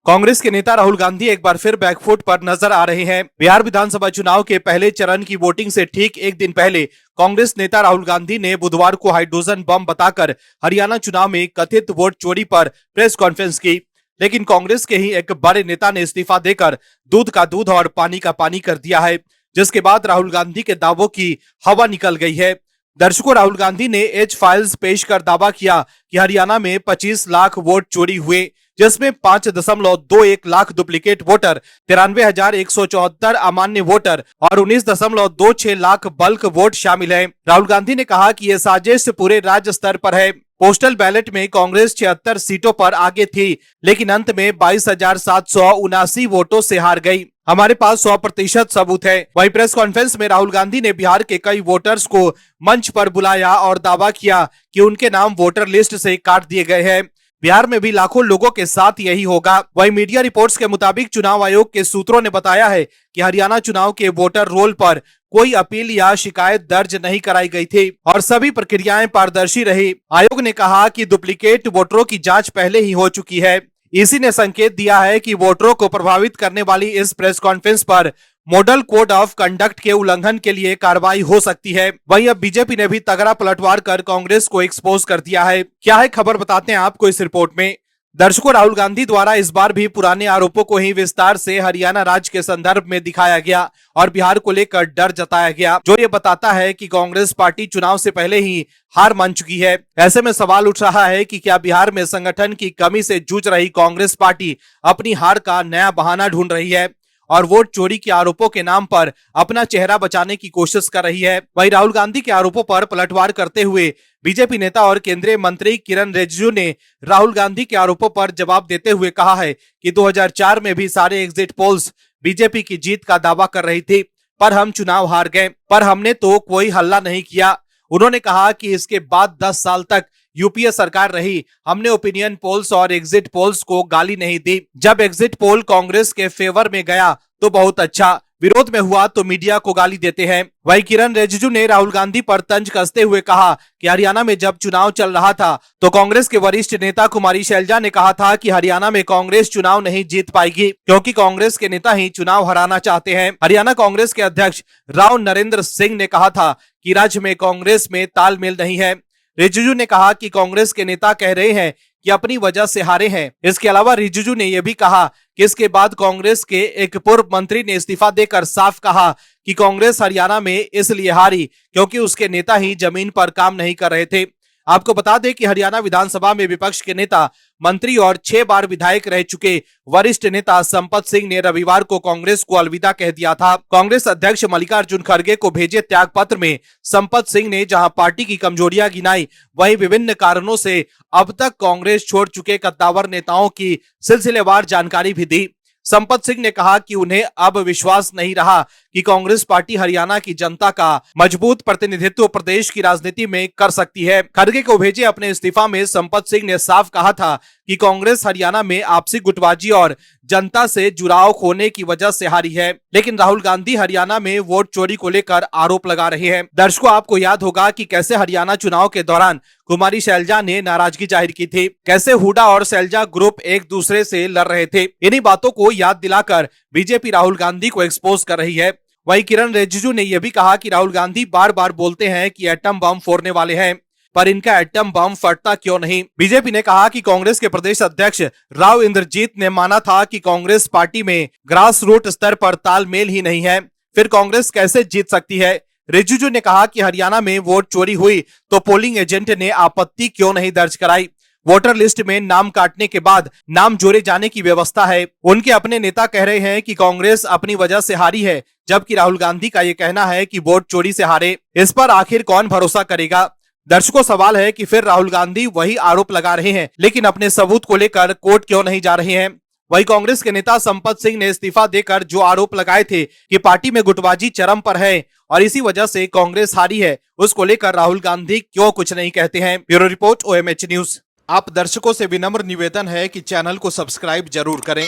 कांग्रेस के नेता राहुल गांधी एक बार फिर बैकफुट पर नजर आ रहे हैं। बिहार विधानसभा चुनाव के पहले चरण की वोटिंग से ठीक एक दिन पहले कांग्रेस नेता राहुल गांधी ने बुधवार को हाइड्रोजन बम बताकर हरियाणा चुनाव में कथित वोट चोरी पर प्रेस कॉन्फ्रेंस की। लेकिन कांग्रेस के ही एक बड़े नेता ने इस्तीफा देकर दूध का दूध और पानी का पानी कर दिया है, जिसके बाद राहुल गांधी के दावों की हवा निकल गई है। दर्शकों, राहुल गांधी ने एच फाइल्स पेश कर दावा किया कि हरियाणा में 25 लाख वोट चोरी हुए, जिसमें 5.21 लाख डुप्लीकेट वोटर, 93,174 अमान्य वोटर और 19.26 लाख बल्क वोट शामिल हैं। राहुल गांधी ने कहा कि यह साजिश पूरे राज्य स्तर पर है। पोस्टल बैलेट में कांग्रेस 76 सीटों पर आगे थी, लेकिन अंत में 22,779 वोटों से हार गई। हमारे पास 100% सबूत है। वहीं प्रेस कॉन्फ्रेंस में राहुल गांधी ने बिहार के कई वोटर्स को मंच पर बुलाया और दावा किया कि उनके नाम वोटर लिस्ट से काट दिए गए हैं। बिहार में भी लाखों लोगों के साथ यही होगा। वहीं मीडिया रिपोर्ट्स के मुताबिक चुनाव आयोग के सूत्रों ने बताया है कि हरियाणा चुनाव के वोटर रोल पर कोई अपील या शिकायत दर्ज नहीं कराई गई थी और सभी प्रक्रियाएं पारदर्शी रही। आयोग ने कहा कि डुप्लीकेट वोटरों की जांच पहले ही हो चुकी है। इसी ने संकेत दिया है कि वोटरों को प्रभावित करने वाली इस प्रेस कॉन्फ्रेंस पर मॉडल कोड ऑफ कंडक्ट के उल्लंघन के लिए कार्रवाई हो सकती है। वहीं अब बीजेपी ने भी तगड़ा पलटवार कर कांग्रेस को एक्सपोज कर दिया है। क्या है खबर, बताते हैं आपको इस रिपोर्ट में। दर्शकों, राहुल गांधी द्वारा इस बार भी पुराने आरोपों को ही विस्तार से हरियाणा राज्य के संदर्भ में दिखाया गया और बिहार को लेकर डर जताया गया, जो ये बताता है कि कांग्रेस पार्टी चुनाव से पहले ही हार मान चुकी है। ऐसे में सवाल उठ रहा है कि क्या बिहार में संगठन की कमी से जूझ रही कांग्रेस पार्टी अपनी हार का नया बहाना ढूंढ रही है और वोट चोरी के आरोपों के नाम पर अपना चेहरा बचाने की कोशिश कर रही है। वहीं राहुल गांधी के आरोपों पर पलटवार करते हुए बीजेपी नेता और केंद्रीय मंत्री किरण रिजिजू ने राहुल गांधी के आरोपों पर जवाब देते हुए कहा है कि 2004 में भी सारे एग्जिट पोल्स बीजेपी की जीत का दावा कर रही थी, पर हम चुनाव हार गए, पर हमने तो कोई हल्ला नहीं किया। उन्होंने कहा कि इसके बाद 10 साल तक यूपीए सरकार रही, हमने ओपिनियन पोल्स और एग्जिट पोल्स को गाली नहीं दी। जब एग्जिट पोल कांग्रेस के फेवर में गया तो बहुत अच्छा, विरोध में हुआ तो मीडिया को गाली देते हैं। वहीं किरण रिजिजू ने राहुल गांधी पर तंज कसते हुए कहा कि हरियाणा में जब चुनाव चल रहा था तो कांग्रेस के वरिष्ठ नेता कुमारी शैलजा ने कहा था कि हरियाणा में कांग्रेस चुनाव नहीं जीत पाएगी, क्योंकि कांग्रेस के नेता ही चुनाव हराना चाहते हैं। हरियाणा कांग्रेस के अध्यक्ष राव नरेंद्र सिंह ने कहा था कि राज्य में कांग्रेस में तालमेल नहीं है। रिजिजू ने कहा कि कांग्रेस के नेता कह रहे हैं कि अपनी वजह से हारे हैं। इसके अलावा रिजिजू ने यह भी कहा कि इसके बाद कांग्रेस के एक पूर्व मंत्री ने इस्तीफा देकर साफ कहा कि कांग्रेस हरियाणा में इसलिए हारी क्योंकि उसके नेता ही जमीन पर काम नहीं कर रहे थे। आपको बता दें कि हरियाणा विधानसभा में विपक्ष के नेता, मंत्री और 6 बार विधायक रह चुके वरिष्ठ नेता संपत सिंह ने रविवार को कांग्रेस को अलविदा कह दिया था। कांग्रेस अध्यक्ष मल्लिकार्जुन खड़गे को भेजे त्याग पत्र में संपत सिंह ने जहां पार्टी की कमजोरियां गिनाई, वहीं विभिन्न कारणों से अब तक कांग्रेस छोड़ चुके कद्दावर नेताओं की सिलसिलेवार जानकारी भी दी। संपत सिंह ने कहा कि उन्हें अब विश्वास नहीं रहा कि कांग्रेस पार्टी हरियाणा की जनता का मजबूत प्रतिनिधित्व प्रदेश की राजनीति में कर सकती है। खड़गे को भेजे अपने इस्तीफा में संपत सिंह ने साफ कहा था कि कांग्रेस हरियाणा में आपसी गुटबाजी और जनता से जुड़ाव खोने की वजह से हारी है, लेकिन राहुल गांधी हरियाणा में वोट चोरी को लेकर आरोप लगा रहे हैं। दर्शकों, आपको याद होगा कि कैसे हरियाणा चुनाव के दौरान कुमारी शैलजा ने नाराजगी जाहिर की थी, कैसे हुडा और शैलजा ग्रुप एक दूसरे से लड़ रहे थे। इन्हीं बातों को याद दिलाकर बीजेपी राहुल गांधी को एक्सपोज कर रही है। वहीं किरण रिजिजू ने यह भी कहा कि राहुल गांधी बार बार बोलते हैं कि एटम बम फोड़ने वाले हैं, पर इनका एटम बम फटता क्यों नहीं। बीजेपी ने कहा कि कांग्रेस के प्रदेश अध्यक्ष राव इंद्रजीत ने माना था कि कांग्रेस पार्टी में ग्रास रूट स्तर पर तालमेल ही नहीं है, फिर कांग्रेस कैसे जीत सकती है। रिजिजू ने कहा कि हरियाणा में वोट चोरी हुई तो पोलिंग एजेंट ने आपत्ति क्यों नहीं दर्ज कराई। वोटर लिस्ट में नाम काटने के बाद नाम जोड़े जाने की व्यवस्था है। उनके अपने नेता कह रहे हैं कि कांग्रेस अपनी वजह से हारी है, जबकि राहुल गांधी का ये कहना है कि वोट चोरी से हारे। इस पर आखिर कौन भरोसा करेगा। दर्शकों, सवाल है कि फिर राहुल गांधी वही आरोप लगा रहे हैं, लेकिन अपने सबूत को लेकर कोर्ट क्यों नहीं जा रहे हैं। वहीं कांग्रेस के नेता संपत सिंह ने इस्तीफा देकर जो आरोप लगाए थे कि पार्टी में गुटबाजी चरम पर है और इसी वजह से कांग्रेस हारी है, उसको लेकर राहुल गांधी क्यों कुछ नहीं कहते हैं। Bureau report, OMH news. आप दर्शकों से विनम्र निवेदन है कि चैनल को सब्सक्राइब जरूर करें।